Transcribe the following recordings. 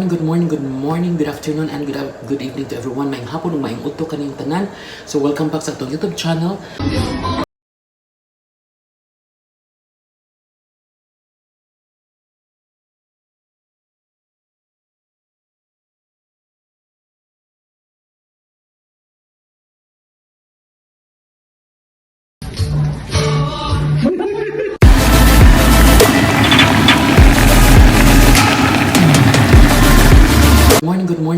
good morning, good afternoon, and good evening to everyone. Maayong hapon, maayong udto kaniyong tanan. So welcome back sa atong YouTube channel.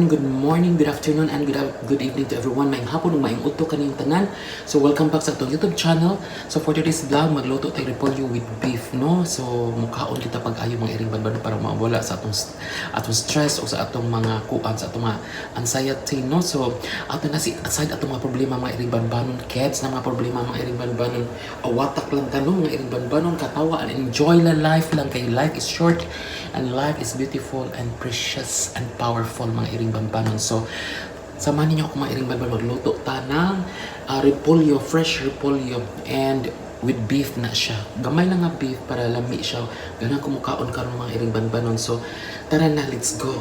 Good morning, good afternoon, and good evening to everyone. Maayong hapon, maayong udto kaniyong tanan. So welcome back sa atong YouTube channel. So for today's vlog, magluto tayo repolyo with beef, no? So mukhaon kita pag-ayo mga iring banban para mawala sa atong stress o sa atong mga kuan, sa atong mga anxiety, no? So ato na si aside atong mga problema mga iring banbanon, kids na mga problema mga iring banbanon, awatak lang kanon mga iring banbanon, katawa and enjoy la life lang kay life is short and life is beautiful and precious and powerful mga iring banbanon. So samahan ninyo ako mga iring banban magluto ta ng repolyo, fresh repolyo, and with beef na siya. Gamay lang nga beef para lami siya. Ganang kumukaon karon mga iring banbanon. So tara na, let's go.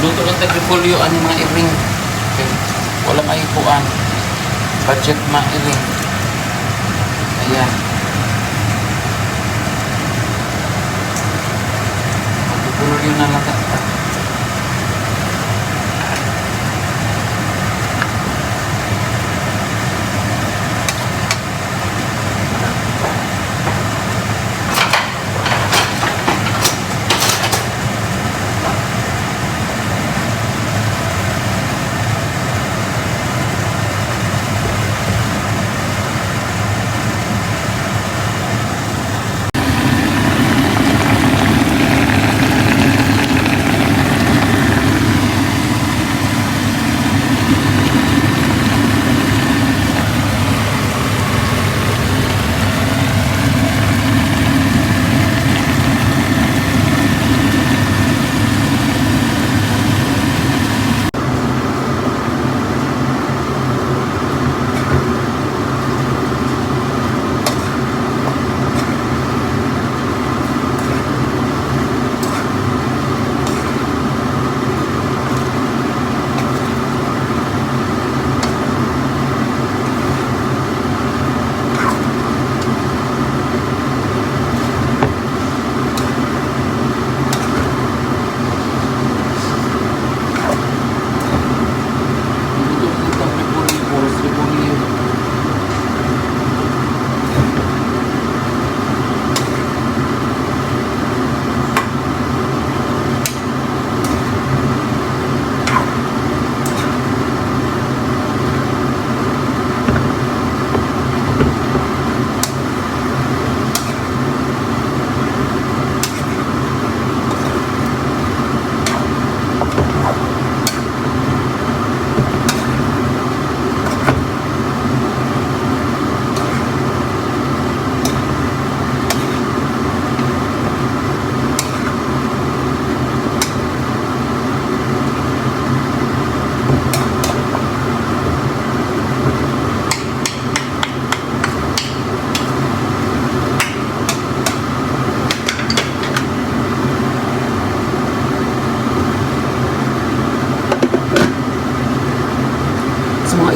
Luto lang tag-repolyo ang mga iring. Okay. Wala maipuan. Budget mga iring. Ayan. Mag-repolyo na lang ta.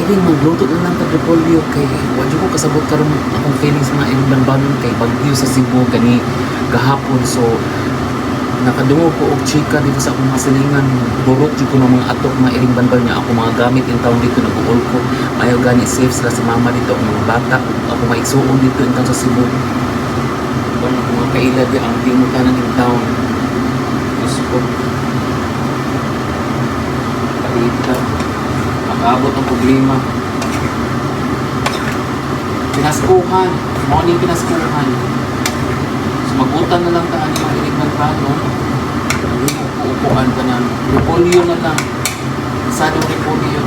Magluto na lang tag-repolyo kay wadyo ko kasabot karon akong feelings mga iring banbanon kay bagyo sa Cebu kani gahapon. So nakadungo ko og chika dito sa akong masilingan, burot jud ko ng mga atok mga iring banban nga ako mga gamit in town dito, nag-uol ko ayaw gani safe sila sa mama dito ang mga bata ako maigsuon dito in town sa Cebu. Kung ako mga kailad ang tinutanan in town gusto ko palita makaabot ang problema. Pinaskuhan. Morning pinaskuhan. So mag-utang na lang taan yung iring banbanon. Upuan ka ng repolyo na lang. Isadong repolyo.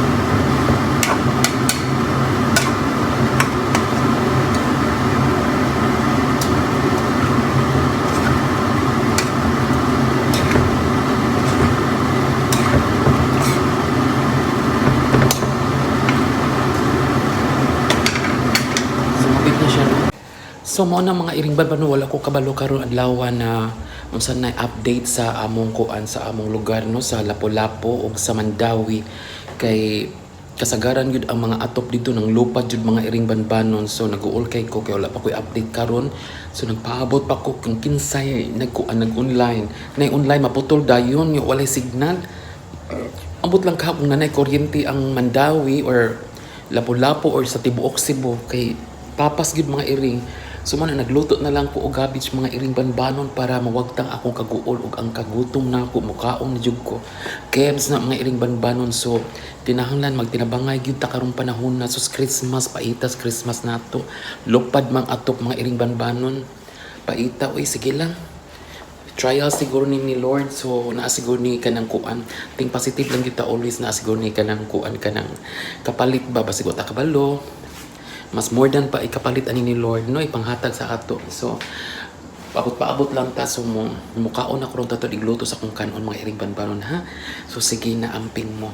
So mao na mga iring banban wala ko kabalo karon adlaw na unsa na update sa among kuan sa among lugar no sa Lapu-Lapu ug sa Mandawi kay kasagaran gyud ang mga atop dito ng lupad jud mga iring banbanon so nag-uol kay ko kay wala pa koy update karon so nagpaabot pa ko kung kinsay nag-online na online maputol dayon yung walay signal ambot lang kahapon na nay kuryente ang Mandawi or Lapu-Lapu or sa tibuok Cebu kay papas gyud mga iring. So man nagluto na lang ko og cabbage mga iring banbanon para mawagtang akong kaguol ug ang kagutom na ako mukaon na jud ko. Kebs na mga iring banbanon so tinahanglan magtinabangay gyud ta karong panahon na sus Christmas paitas Christmas nato. Lupad mang atop mga iring banbanon. Paita oy sige lang. Trial siguro ni Lord so naasiguro ni kanang kuan. Ting positive lang kita always naasiguro ni kanang kuan kanang kapalit ba basigo ta kabalo. Mas more than pa ikapalit ani ni Lord no ipanghatag sa ato so paabot lang ta so mukaon ako ron tato igluto sa kung kanon mga iring banbanon ha so sige na amping mo.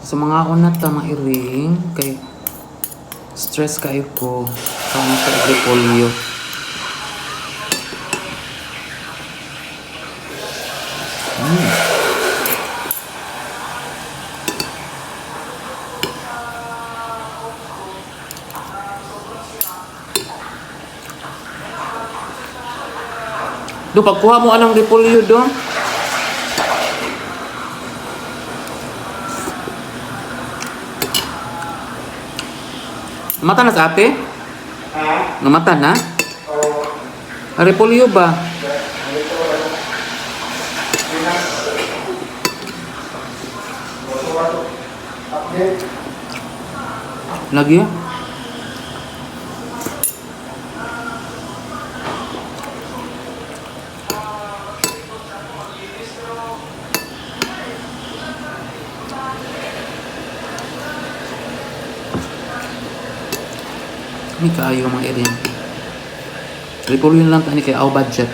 Sa mga unat ta mairing kay stress kayo ko sa mga repolyo. Do pagkuha mo anong repolyo do? Namata na sa ate? Ha? Namata na? Oo. Repolyo ba? Lagi? Ini kaayo mga irin. Repolyo lang tani kay aw budget.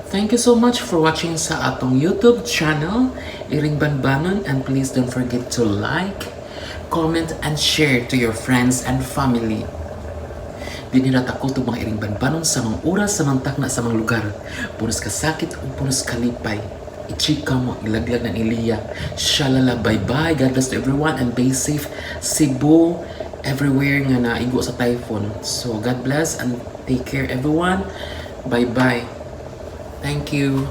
Thank you so much for watching sa atong YouTube channel, Iring Banbanon, and please don't forget to like, comment, and share to your friends and family. Dinirat ako itong mga Iring Banbanon sa mga oras, sa mga takna, sa mga lugar. Punos kasakit o punos kalipay. Ichika mo, ilaglag ng Iliya. Shalala, bye-bye. God bless to everyone and be safe. Cebu, everywhere nga naigo sa typhoon. So, God bless and take care everyone. Bye-bye. Thank you.